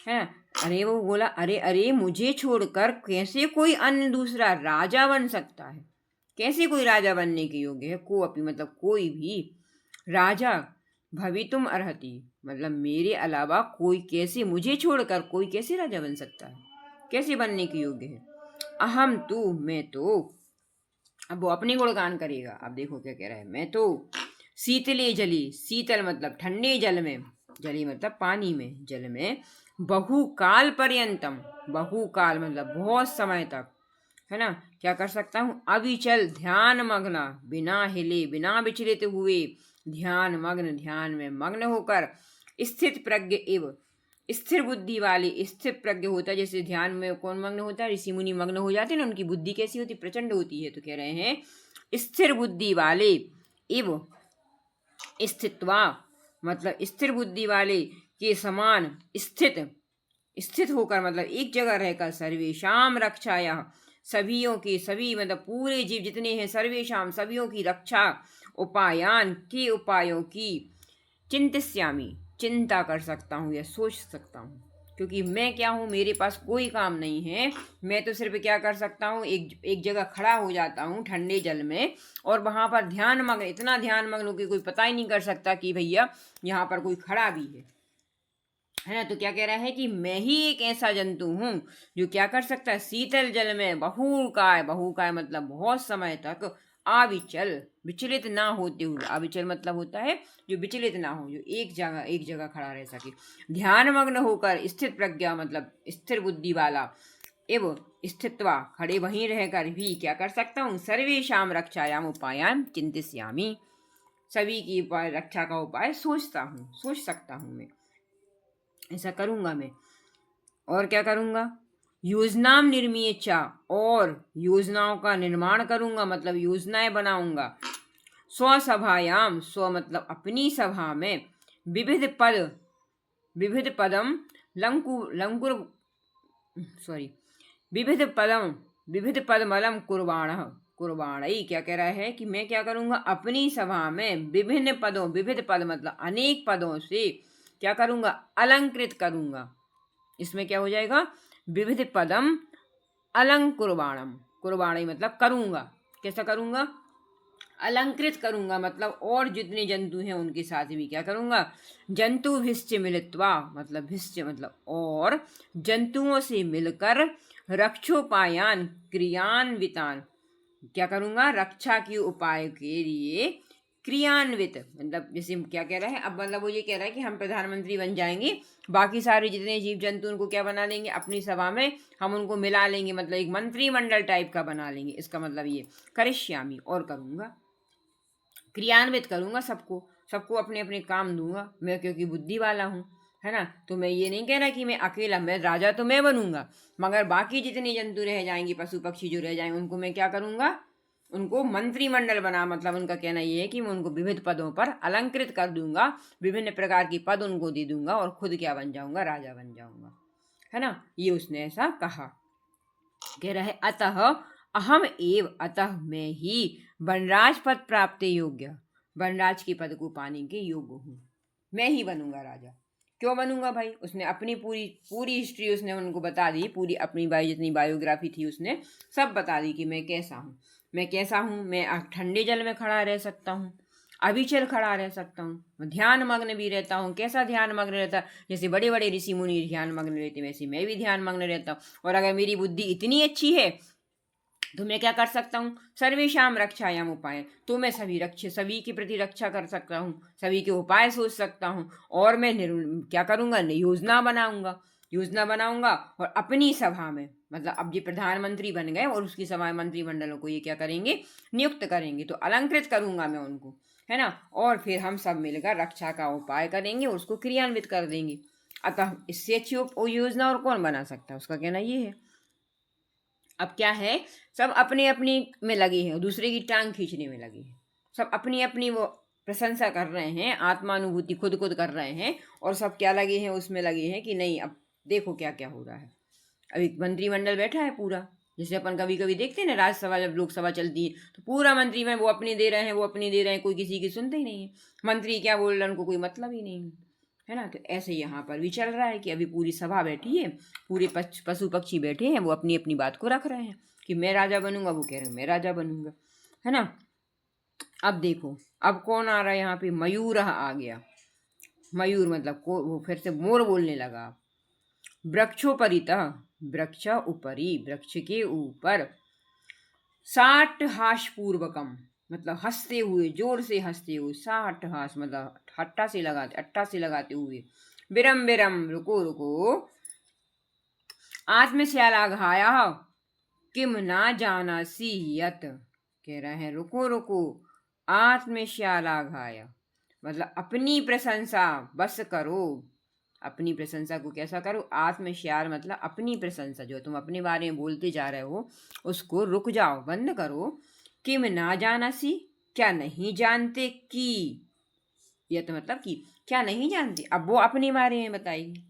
है ना। अरे वो बोला, अरे अरे मुझे छोड़कर कैसे कोई अन्य दूसरा राजा बन सकता है, कैसे कोई राजा बनने के योग्य है, को अपि मतलब कोई भी, राजा भवितुम अर्हति मतलब मेरे अलावा कोई कैसे, मुझे छोड़कर कोई कैसे राजा बन सकता है, कैसे बनने के योग्य है। अहम तू, मैं तो, अब वो अपने गुणगान करेगा। अब देखो क्या कह रहा है, मैं तो शीतले जली, शीतल मतलब ठंडे जल में, जली मतलब पानी में, जल में, बहुकाल पर्यंतम, बहुकाल मतलब बहुत समय तक है ना, क्या कर सकता हूँ, अविचल ध्यान मग्न, बिना हिले बिना विचलित हुए, ध्यान मग्न ध्यान में मग्न होकर, स्थित प्रज्ञ एव, स्थिर बुद्धि वाले, स्थिर प्रज्ञ होता है, जैसे ध्यान में कौन मग्न होता है, ऋषि मुनि मग्न हो जाते हैं ना, उनकी बुद्धि कैसी होती, प्रचंड होती है। तो कह रहे हैं स्थिर बुद्धि वाले, एव स्थित्वा मतलब स्थिर बुद्धि वाले के समान, स्थित, स्थित होकर मतलब एक जगह रहकर, सर्वेशाम रक्षाया, सभियों की, सभी मतलब पूरे जीव जितने हैं, सर्वेशाम सभियों की रक्षा, उपायान के उपायों की, चिंतिष्यामि चिंता कर सकता हूँ या सोच सकता हूँ, क्योंकि मैं क्या हूँ, मेरे पास कोई काम नहीं है, मैं तो सिर्फ क्या कर सकता हूँ, एक जगह खड़ा हो जाता हूँ ठंडे जल में, और वहाँ पर ध्यान मग्न, इतना ध्यान मग्न हो कि कोई पता ही नहीं कर सकता कि भैया यहाँ पर कोई खड़ा भी है ना। तो क्या कह रहा है कि मैं ही एक ऐसा जंतु हूँ जो क्या कर सकता है, शीतल जल में बहुकाय, बहुकाय मतलब बहुत समय तक, अविचल विचलित ना होते हुए, अविचल मतलब होता है जो विचलित ना हो, जो एक जगह खड़ा रह सके, ध्यान मग्न होकर, स्थित प्रज्ञा मतलब स्थिर बुद्धि वाला, एवं स्थित्वा खड़े वहीं रहकर भी क्या कर सकता हूँ, सर्वेशाम रक्षायाम उपायाम चिंतिष्यामि, सभी की उपाय रक्षा का उपाय सोचता हूँ, सोच सकता हूँ मैं, ऐसा करूंगा मैं। और क्या करूंगा, योजना निर्मीय चा, और योजनाओं का निर्माण करूंगा मतलब योजनाएं बनाऊंगा, स्वसभायाम, स्व मतलब अपनी सभा में, विविध पद, विविध पदम लंकुर सॉरी विविध पदमलम कुर्बाण, कुर्बाणी क्या कह रहा है कि मैं क्या करूंगा, अपनी सभा में विभिन्न पदों, विविध पद मतलब अनेक पदों से क्या करूंगा, अलंकृत करूंगा। इसमें क्या हो जाएगा, विविध पदम अलंकुर्बाणम, कुर्बाणी मतलब करूंगा, कैसा करूंगा, अलंकृत करूंगा मतलब और जितने जंतु हैं उनके साथ भी क्या करूंगा, जंतु भिष्ट मिलित्वा मतलब भिष्ट मतलब और, जंतुओं से मिलकर, रक्षोपायान क्रियान्वितान क्या करूंगा, रक्षा के उपाय के लिए क्रियान्वित मतलब, जैसे क्या कह रहा है, अब मतलब वो ये कह रहा है कि हम प्रधानमंत्री बन जाएंगे, बाकी सारे जितने जीव जंतु उनको क्या बना लेंगे, अपनी सभा में हम उनको मिला लेंगे, मतलब एक मंत्रिमंडल टाइप का बना लेंगे। इसका मतलब ये करिष्यामी और करूंगा, क्रियान्वित करूंगा, सबको सबको अपने अपने काम दूंगा मैं, क्योंकि बुद्धि वाला हूँ है ना। तो मैं ये नहीं कह रहा कि मैं अकेला, मैं राजा तो मैं बनूंगा, मगर बाकी जितने जंतु रह जाएंगे, पशु पक्षी जो रह जाएंगे, उनको मैं क्या करूंगा, उनको मंत्रिमंडल बना, मतलब उनका कहना ये है कि मैं उनको विविध पदों पर अलंकृत कर दूंगा, विभिन्न प्रकार की पद उनको दे दूंगा और खुद क्या बन जाऊंगा, राजा बन जाऊंगा है ना। ये उसने ऐसा कहा। कह रहा है अतः अहम एव, अतः मैं ही वनराज पद प्राप्त योग्य, वनराज के पद को पाने के योग्य हूँ, मैं ही बनूंगा राजा। क्यों बनूंगा भाई? उसने अपनी पूरी पूरी हिस्ट्री उसने उनको बता दी, पूरी अपनी जितनी बायोग्राफी थी उसने सब बता दी कि मैं कैसा हूँ, मैं कैसा हूँ। मैं ठंडे जल में खड़ा रह सकता हूँ, अविचल खड़ा रह सकता हूँ, ध्यान मग्न भी रहता हूँ। कैसा ध्यान मग्न रहता? जैसे बड़े बड़े ऋषि मुनि ध्यान मग्न रहते वैसे मैं भी ध्यान मग्न रहता हूँ। और अगर मेरी बुद्धि इतनी अच्छी है तो मैं क्या कर सकता हूँ? सर्वेशाम रक्षायाम उपाय, तो मैं सभी के प्रति रक्षा कर सकता हूँ, सभी के उपाय सोच सकता हूँ। और मैं क्या करूँगा? योजना बनाऊंगा और अपनी सभा में, मतलब अब ये प्रधानमंत्री बन गए और उसकी सभा मंत्रिमंडलों को ये क्या करेंगे? नियुक्त करेंगे। तो अलंकृत करूंगा मैं उनको, है ना। और फिर हम सब मिलकर रक्षा का उपाय करेंगे और उसको क्रियान्वित कर देंगे। अतः इससे अच्छी योजना और कौन बना सकता है? उसका कहना ये है। अब क्या है, सब अपने अपनी में लगे हैं, दूसरे की टांग खींचने में लगे हैं। सब अपनी अपनी वो प्रशंसा कर रहे हैं, आत्मानुभूति खुद खुद कर रहे हैं। और सब क्या लगे हैं? उसमें लगे हैं कि नहीं अब देखो क्या क्या हो रहा है। अभी मंत्रिमंडल बैठा है पूरा, जैसे अपन कभी कभी देखते हैं ना, राज्यसभा जब लोकसभा चलती है तो पूरा मंत्री में वो अपनी दे रहे हैं, वो अपनी दे रहे हैं, कोई किसी की सुनते ही नहीं है। मंत्री क्या बोल रहे हैं उनको कोई मतलब ही नहीं है ना। तो ऐसे यहाँ पर भी चल रहा है कि अभी पूरी सभा बैठी है, पूरे पशु पक्षी बैठे हैं, वो अपनी अपनी बात को रख रहे हैं कि मैं राजा बनूंगा, वो कह रहे हैं मैं राजा बनूंगा, है ना। अब देखो, अब कौन आ रहा है यहाँ पे? मयूर आ गया। मयूर मतलब वो फिर से मोर बोलने लगा। वृक्षोपरितः, वृक्ष ऊपरी, वृक्ष के ऊपर, 60 हास पूर्वकम, मतलब हंसते हुए, जोर से हंसते हुए, 60 हास मतलब अट्टा से लगाते हुए, बिरम बिरम रुको रुको, आत्मश्याला घाया किम ना जाना सी यत, कह रहे हैं रुको रुको, आत्मश्याला घाया मतलब अपनी प्रशंसा बस करो। अपनी प्रशंसा को कैसा करो? आत्मश्याल मतलब अपनी प्रशंसा, जो तुम अपने बारे में बोलते जा रहे हो उसको रुक जाओ, बंद करो। किम ना जाना सी, क्या नहीं जानते कि, यह तो मतलब कि क्या नहीं जानते। अब वो अपने बारे में बताएगी।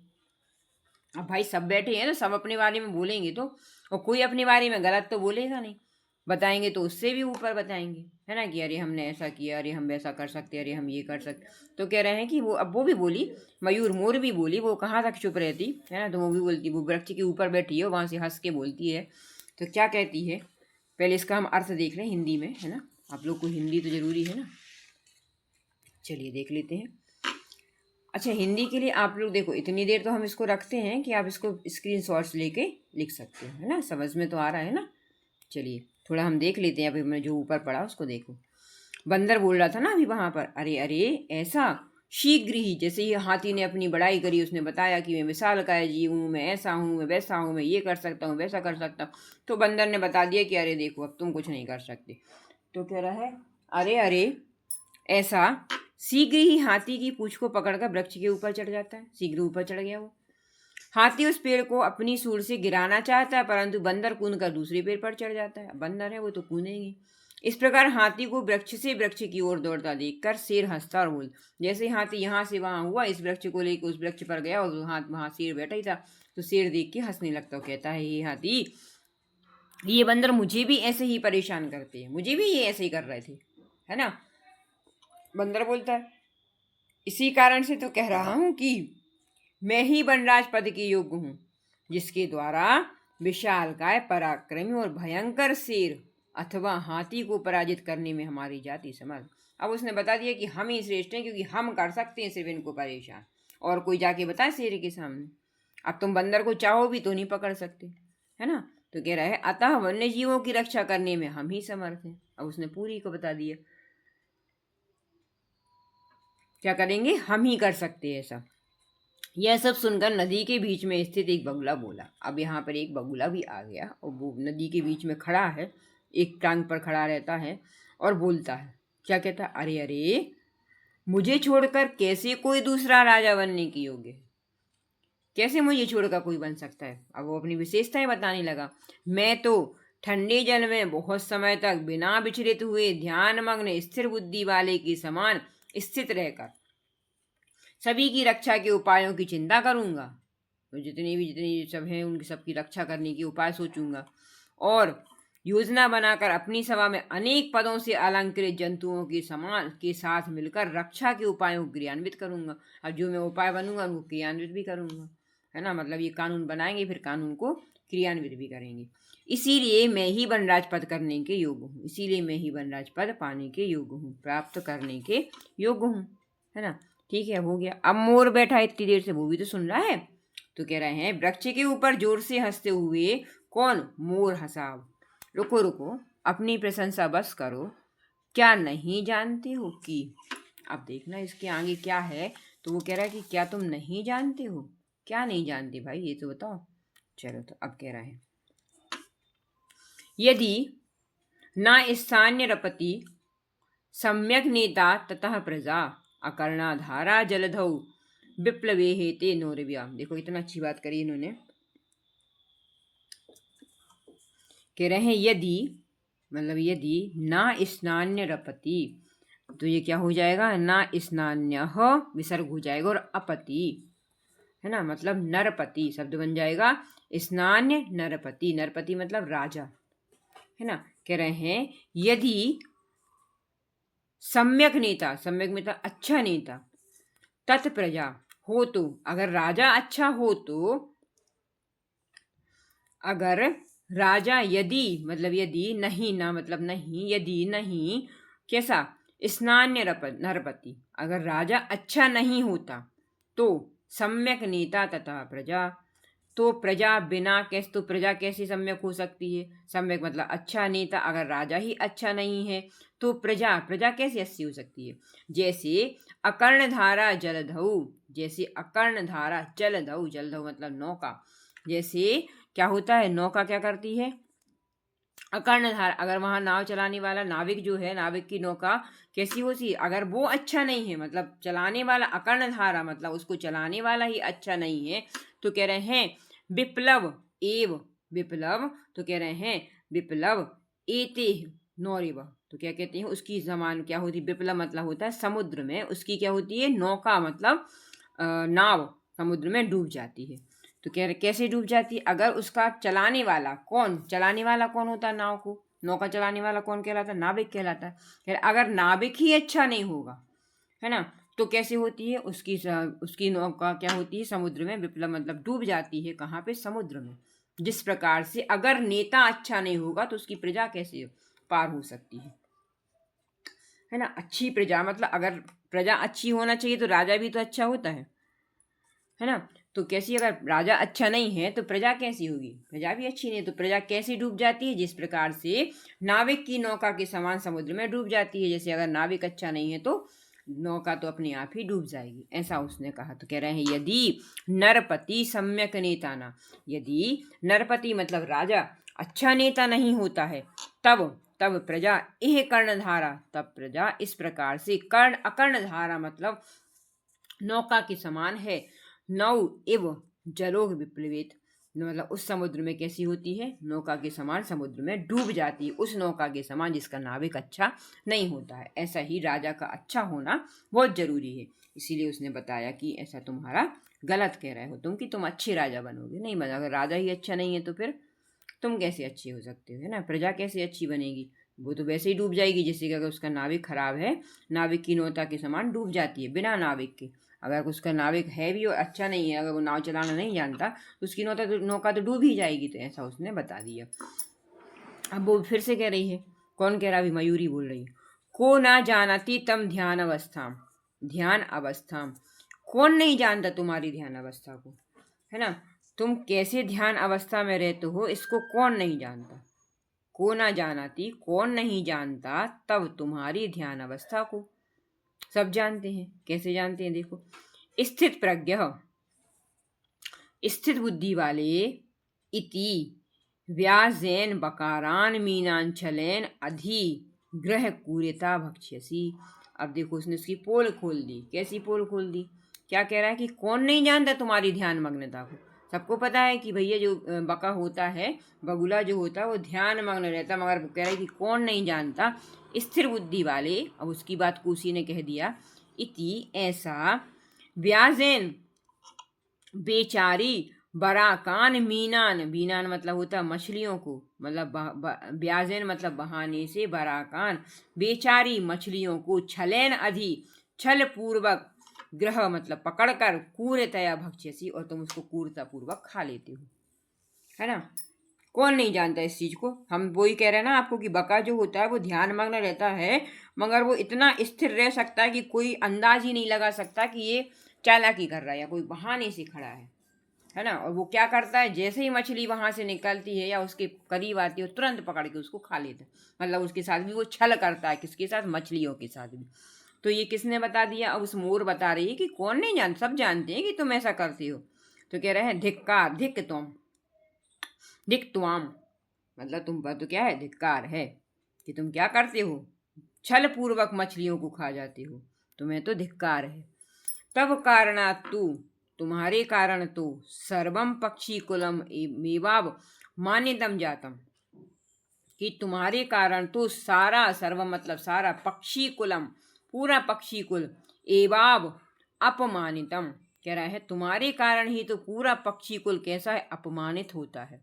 अब भाई सब बैठे हैं तो सब अपने बारे में बोलेंगे तो, और कोई अपने बारे में गलत तो बोलेगा नहीं। बताएंगे तो उससे भी ऊपर बताएंगे, है ना, कि अरे हमने ऐसा किया, अरे हम वैसा कर सकते, अरे हम ये कर सकते। तो कह रहे हैं कि वो, अब वो भी बोली, मयूर मोर भी बोली, वो कहाँ तक चुप रहती है ना, तो वो भी बोलती, वो वृक्ष के ऊपर बैठी है, वहाँ से हंस के बोलती है। तो क्या कहती है? पहले इसका हम अर्थ देख लें हिंदी में, है ना, आप लोग को हिंदी तो जरूरी है ना। चलिए देख लेते हैं। अच्छा, हिंदी के लिए आप लोग देखो, इतनी देर तो हम इसको रखते हैं कि आप इसको स्क्रीनशॉट्स लेके लिख सकते हो, है ना, समझ में तो आ रहा है ना। चलिए थोड़ा हम देख लेते हैं। अभी हमने जो ऊपर पढ़ा उसको देखो। बंदर बोल रहा था ना अभी वहां पर, अरे अरे ऐसा, शीघ्र ही, जैसे ही हाथी ने अपनी बड़ाई करी, उसने बताया कि मैं विशालकाय जीव हूँ, मैं ऐसा हूँ, मैं वैसा हूँ, मैं ये कर सकता हूँ, वैसा कर सकता हूँ। तो बंदर ने बता दिया कि अरे देखो अब तुम कुछ नहीं कर सकते। तो कह रहा है अरे अरे ऐसा, शीघ्र ही हाथी की पूंछ को पकड़कर वृक्ष के ऊपर चढ़ जाता है। शीघ्र ऊपर चढ़ गया वो। हाथी उस पेड़ को अपनी सूंड से गिराना चाहता है, परंतु बंदर कूद कर दूसरे पेड़ पर चढ़ जाता है। बंदर है वो तो कूदेंगे। इस प्रकार हाथी को वृक्ष से वृक्ष की ओर दौड़ता देखकर शेर हंसता और बोल, जैसे हाथी यहाँ से वहां हुआ, इस वृक्ष को लेकर उस वृक्ष पर गया और वहां शेर बैठा ही था, तो शेर देख के हंसने लगता, कहता है ये हाथी, ये बंदर मुझे भी ऐसे ही परेशान करते हैं, मुझे भी ये ऐसे ही कर रहे थे, है ना। बंदर बोलता है इसी कारण से तो कह रहा हूं कि मैं ही वनराज पद के योग्य हूं, जिसके द्वारा विशालकाय, पराक्रमी और भयंकर शेर अथवा हाथी को पराजित करने में हमारी जाति समर्थ। अब उसने बता दिया कि हम ही श्रेष्ठ हैं, क्योंकि हम कर सकते हैं सिर्फ इनको परेशान, और कोई जाके बताए शेर के सामने। अब तुम बंदर को चाहो भी तो नहीं पकड़ सकते, है ना। तो कह रहा है अतः वन्य जीवों की रक्षा करने में हम ही समर्थ हैं। अब उसने पूरी को बता दिया, क्या करेंगे, हम ही कर सकते हैं ऐसा। यह सब सुनकर नदी के बीच में स्थित एक बगुला बोला। अब यहाँ पर एक बगुला भी आ गया और वो नदी के बीच में खड़ा है, एक टांग पर खड़ा रहता है और बोलता है। क्या कहता है? अरे अरे मुझे छोड़कर कैसे कोई दूसरा राजा बनने की योग्य है? कैसे मुझे छोड़कर कोई बन सकता है? अब वो अपनी विशेषताएं बताने लगा। मैं तो ठंडे जल में बहुत समय तक बिना विचलित हुए ध्यान मग्न स्थिर बुद्धि वाले के समान स्थित रहकर सभी की रक्षा के उपायों की चिंता करूंगा। तो जितनी सब हैं उनकी सबकी रक्षा करने के उपाय सोचूंगा, और योजना बनाकर अपनी सभा में अनेक पदों से अलंकृत जंतुओं के समान के साथ मिलकर रक्षा के उपायों को क्रियान्वित करूंगा। अब जो मैं उपाय बनूंगा उनको क्रियान्वित भी करूंगा, है ना। मतलब ये कानून बनाएंगे, फिर कानून को क्रियान्वित भी करेंगे। इसीलिए मैं ही वनराज पद करने के योग्य हूँ, इसीलिए मैं ही वनराज पद पाने के योग्य हूँ, प्राप्त करने के योग्य हूँ, है ना। ठीक है, हो गया। अब मोर बैठा इतनी देर से, वो भी तो सुन रहा है। तो कह रहे हैं वृक्ष के ऊपर जोर से हंसते हुए कौन? मोर हंसा। रुको रुको, अपनी प्रशंसा बस करो, क्या नहीं जानते हो कि। अब देखना इसके आगे क्या है। तो वो कह रहा है कि क्या तुम नहीं जानते हो? क्या नहीं जानते भाई, ये तो बताओ। चलो, तो अब कह रहा है यदि न स्थान्य रपति सम्यक नेता ततः प्रजा अकर्णाधारा जलधौ विप्लवे हेते नौरव्या। देखो इतना अच्छी बात करी इन्होंने। कह रहे हैं यदि, मतलब यदि ना स्नान्य रपति, तो ये क्या हो जाएगा? ना स्नान्य विसर्ग हो जाएगा और अपति, है ना। मतलब नरपति शब्द बन जाएगा स्नान्य नरपति। नरपति मतलब राजा, है ना। कह रहे हैं यदि सम्यक नेता, सम्यक मतलब अच्छा नेता, तत् प्रजा हो तो, अगर राजा अच्छा हो तो, अगर राजा यदि मतलब यदि नहीं, ना मतलब नहीं, यदि नहीं कैसा? स्नान्य नरपति, अगर राजा अच्छा नहीं होता तो सम्यक नेता तथा प्रजा, तो प्रजा बिना कैसे, तो प्रजा कैसे सम्यक हो सकती है? सम्यक मतलब अच्छा नेता, अगर राजा ही अच्छा नहीं है तो प्रजा, प्रजा कैसे अच्छी हो सकती है? जैसे अकर्णधारा जलधौ, जैसे अकर्णधारा जलधौ, जलधौ मतलब नौका। जैसे क्या होता है, नौका क्या करती है? अकर्णधारा, अगर वहां नाव चलाने वाला नाविक जो है, नाविक की नौका कैसी होती है? अगर वो अच्छा नहीं है, मतलब चलाने वाला अकर्णधारा मतलब उसको चलाने वाला ही अच्छा नहीं है, तो कह रहे हैं विप्लव एव, विप्लव, तो कह रहे हैं विप्लव एते नौरिव, तो क्या कहते हैं उसकी जमान क्या होती है? विप्लव मतलब होता है समुद्र में उसकी क्या होती है? नौका मतलब नाव समुद्र में डूब जाती है। तो कह रहे कैसे डूब जाती है? अगर उसका चलाने वाला कौन, चलाने वाला कौन होता है नाव को? नौका चलाने वाला कौन कहलाता है? नाविक कहलाता है। अगर नाविक ही अच्छा नहीं होगा, है ना, तो कैसे होती है उसकी नौका क्या होती है? समुद्र में विप्लव मतलब डूब जाती है। कहाँ पे? समुद्र में। जिस प्रकार से अगर नेता अच्छा नहीं होगा तो उसकी प्रजा कैसे पार हो सकती है ना। अच्छी प्रजा मतलब अगर प्रजा अच्छी होना चाहिए तो राजा भी तो अच्छा होता है ना। तो कैसी, अगर राजा अच्छा नहीं है तो प्रजा कैसी होगी? प्रजा भी अच्छी नहीं, तो प्रजा कैसे डूब जाती है? जिस प्रकार से नाविक की नौका के समान समुद्र में डूब जाती है। जैसे अगर नाविक अच्छा नहीं है तो नौका तो अपने आप ही डूब जाएगी, ऐसा उसने कहा। तो कह रहे हैं यदि नरपति सम्यक नेता ना, यदि नरपति मतलब राजा अच्छा नेता नहीं होता है तब तब प्रजा यह कर्णधारा, तब प्रजा इस प्रकार से कर्ण अकर्णधारा मतलब नौका के समान है। नौ इव जलोग विप्लवित, मतलब उस समुद्र में कैसी होती है? नौका के समान समुद्र में डूब जाती है, उस नौका के समान जिसका नाविक अच्छा नहीं होता है। ऐसा ही राजा का अच्छा होना बहुत जरूरी है। इसीलिए उसने बताया कि ऐसा तुम्हारा गलत कह रहे हो तुम कि तुम अच्छे राजा बनोगे, नहीं बना। अगर राजा ही अच्छा नहीं है तो फिर तुम कैसे अच्छे हो सकते हो, है ना। प्रजा कैसे अच्छी बनेगी? वो तो वैसे ही डूब जाएगी जैसे कि अगर उसका नाविक खराब है, नाविक की नौका के समान डूब जाती है बिना नाविक के। अगर उसका नाविक है भी और अच्छा नहीं है, अगर वो नाव चलाना नहीं जानता तो उसकी नौका तो डूब ही जाएगी। तो ऐसा उसने बता दिया। अब वो फिर से कह रही है, कौन कह रहा? अभी मयूरी बोल रही है। को ना जानती तम ध्यान अवस्था, ध्यान अवस्था, कौन नहीं जानता तुम्हारी ध्यान अवस्था को, है ना। तुम कैसे ध्यान अवस्था में रहते हो इसको कौन नहीं जानता? को ना जानाती, कौन नहीं जानता तब तुम्हारी ध्यान अवस्था को। सब जानते हैं। कैसे जानते हैं? देखो, स्थित प्रज्ञ, स्थित बुद्धि वाले, इति व्याजेन बकारान मीनांचलेन अधि ग्रह कुर्यता भक्ष्यसी। अब देखो उसने उसकी पोल खोल दी। कैसी पोल खोल दी? क्या कह रहा है कि कौन नहीं जानता तुम्हारी ध्यान मग्नता को। सबको पता है कि भैया जो बका होता है, बगुला जो होता है वो ध्यान मग्न रहता, मगर कह रहा है कि कौन नहीं जानता? स्थिर बुद्धि वाले। अब उसकी बात को उसी ने कह दिया। इति ऐसा व्याजेन बेचारी बराकान मीनान, बीनान मतलब होता है मछलियों को, मतलब ब्याजेन मतलब बहाने से, बराकान बेचारी मछलियों को, छलेन अधि छल पूर्वक, ग्रह मतलब पकड़कर, कूरतया भक्ष्यसी और तुम उसको क्रूरता पूर्वक खा लेते हो, है ना। कौन नहीं जानता इस चीज को। हम वही कह रहे हैं ना आपको कि बका जो होता है वो ध्यान मग्न रहता है, मगर वो इतना स्थिर रह सकता है कि कोई अंदाज ही नहीं लगा सकता कि ये चालाकी कर रहा है या कोई बहाने से खड़ा है ना। और वो क्या करता है, जैसे ही मछली वहां से निकलती है या उसके करीब आती है, तुरंत पकड़ के उसको खा लेता है। मतलब उसके साथ भी वो छल करता है, किसके साथ, मछलियों के साथ भी। तो ये किसने बता दिया, अब उस मोर बता रही है कि कौन नहीं जान, सब जानते हैं कि तुम ऐसा करते हो। तो कह रहे हैं धिक्कार, धिक तुम, धिक तुम मतलब तुम पर तो क्या है, धिक्कार है कि तुम क्या करते हो, छल पूर्वक मछलियों को खा जाते हो, तुम्हें तो धिक्कार है। तब कारणात तू, तुम्हारे कारण तो, सर्वम पक्षी कुलम मेवाब मान्यतम जातम, कि तुम्हारे कारण तो सारा, सर्व मतलब सारा, पक्षी कुलम पूरा पक्षी कुल, एवाब अपमानितम, कह रहा है तुम्हारे कारण ही तो पूरा पक्षी कुल कैसा है, अपमानित होता है।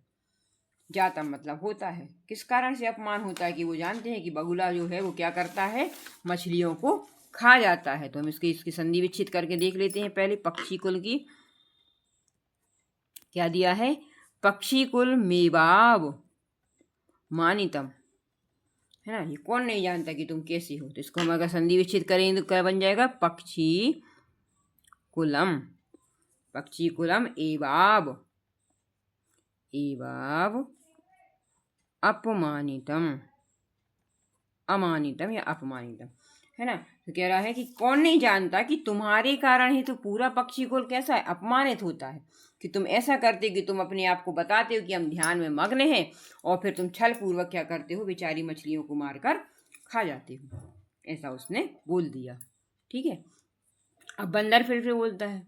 जातम मतलब होता है, किस कारण से अपमान होता है, कि वो जानते हैं कि बगुला जो है वो क्या करता है, मछलियों को खा जाता है। तो हम इसकी संधि विच्छेद करके देख लेते हैं पहले। पक्षी कुल की क्या दिया है, पक्षी कुल मेवाब मानितम, है ना। ये कौन नहीं जानता कि तुम कैसे हो। तो इसको हम अगर संधि विच्छेद करेंगे तो क्या बन जाएगा, पक्षी कुलम, पक्षी कुलम एवाब, एवाब अपमानितम, अमानितम या अपमानितम, है ना। तो कह रहा है कि कौन नहीं जानता कि तुम्हारे कारण ही तो पूरा पक्षी कुल कैसा है, अपमानित होता है। कि तुम ऐसा करते कि तुम अपने आप को बताते हो कि हम ध्यान में मग्न हैं, और फिर तुम छल पूर्वक क्या करते हो, बेचारी मछलियों को मारकर खा जाते हो। ऐसा उसने बोल दिया, ठीक है। अब बंदर फिर से बोलता है,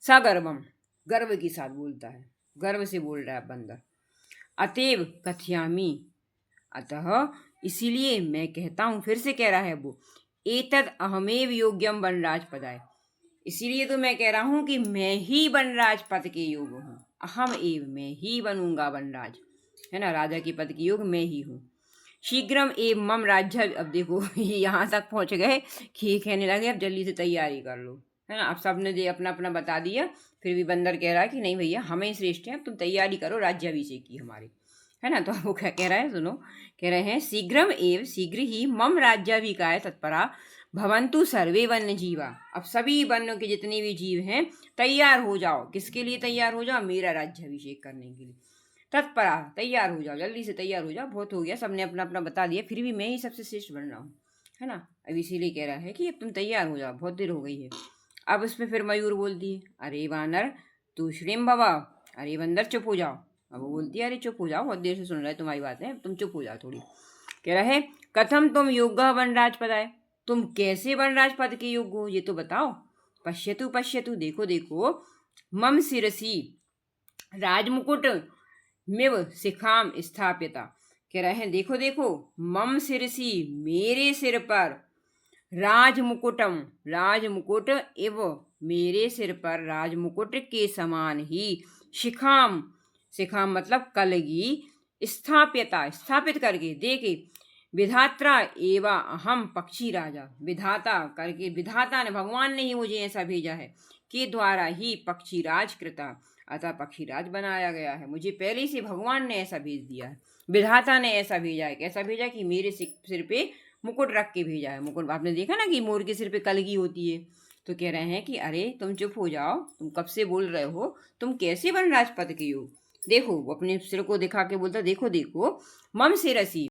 सगर्वम, गर्व के साथ बोलता है, गर्व से बोल रहा है बंदर। अतएव कथयामी, अतः इसीलिए मैं कहता हूं, फिर से कह रहा है वो, एतद अहमेव योग्यम वनराज पदाय, इसीलिए तो मैं कह रहा हूं कि मैं ही वनराज पद के योग्य हूँ। अहम एव, मैं ही बनूंगा वनराज, है ना, राजा के पद के योग्य मैं ही हूँ। शीघ्रम एव मम राज्य, अब देखो ये यहाँ तक पहुंच गए कि ये कहने लगे अब जल्दी से तैयारी कर लो, है ना। अब सबने दे अपना अपना बता दिया, फिर भी बंदर कह रहा है कि नहीं भैया हमें श्रेष्ठ है, तुम तैयारी करो राज्याभिषेक की हमारे, है ना। तो वो क्या कह रहा है, सुनो, कह रहे हैं शीघ्रम एव, शीघ्र ही, मम राज्याभिकाय तत्परा भवंतु सर्वे वन्य जीवा, अब सभी वन्यों के जितने भी जीव हैं तैयार हो जाओ। किसके लिए तैयार हो जाओ, मेरा राज्याभिषेक करने के लिए। तत्परा, तैयार हो जाओ, जल्दी से तैयार हो जाओ, बहुत हो गया, सबने अपना अपना बता दिया, फिर भी मैं ही सबसे श्रेष्ठ बन रहा हूँ, है ना। अब इसीलिए कह रहा है कि अब तुम तैयार हो जाओ, बहुत देर हो गई है। अब उसमें फिर मयूर बोलती है, अरे वानर तू श्रीम बाबा, अरे बंदर चुप हो जाओ। अब वो बोलती है, अरे चुप हो जाओ, बहुत देर से सुन रहा है तुम्हारी बातें, तुम चुप हो जाओ थोड़ी। कह रहा है, कथम तुम योग्य वनराज पदाय, तुम कैसे वनराज पद के योग्य हो ये तो बताओ। पश्यतु पश्यतु, देखो देखो, मम शिरसी राजमुकुट मिव शिखाम स्थाप्यता, कह रहे हैं देखो देखो, मम शिरसी, मेरे सिर पर, राजमुकुटम, राजमुकुट इव, मेरे सिर पर राजमुकुट के समान ही, शिखाम, शिखाम मतलब कलगी, स्थाप्यता स्थापित करके, देखे, विधात्रा एवा अहम पक्षी राजा, विधाता करके, विधाता ने, भगवान ने ही मुझे ऐसा भेजा है, के द्वारा ही पक्षी राज कृता, अतः पक्षी राज बनाया गया है। मुझे पहले से भगवान ने ऐसा भेज दिया है, विधाता ने ऐसा भेजा है। कैसा भेजा, कि मेरे सिर पे मुकुट रख के भेजा है। मुकुट आपने देखा ना कि मोर के सिर पे कलगी होती है। तो कह रहे हैं कि अरे तुम चुप हो जाओ, तुम कब से बोल रहे हो, तुम कैसे वनराज पद के हो। देखो, वो अपने सिर को दिखा के बोलता, देखो देखो, मम शिरसी,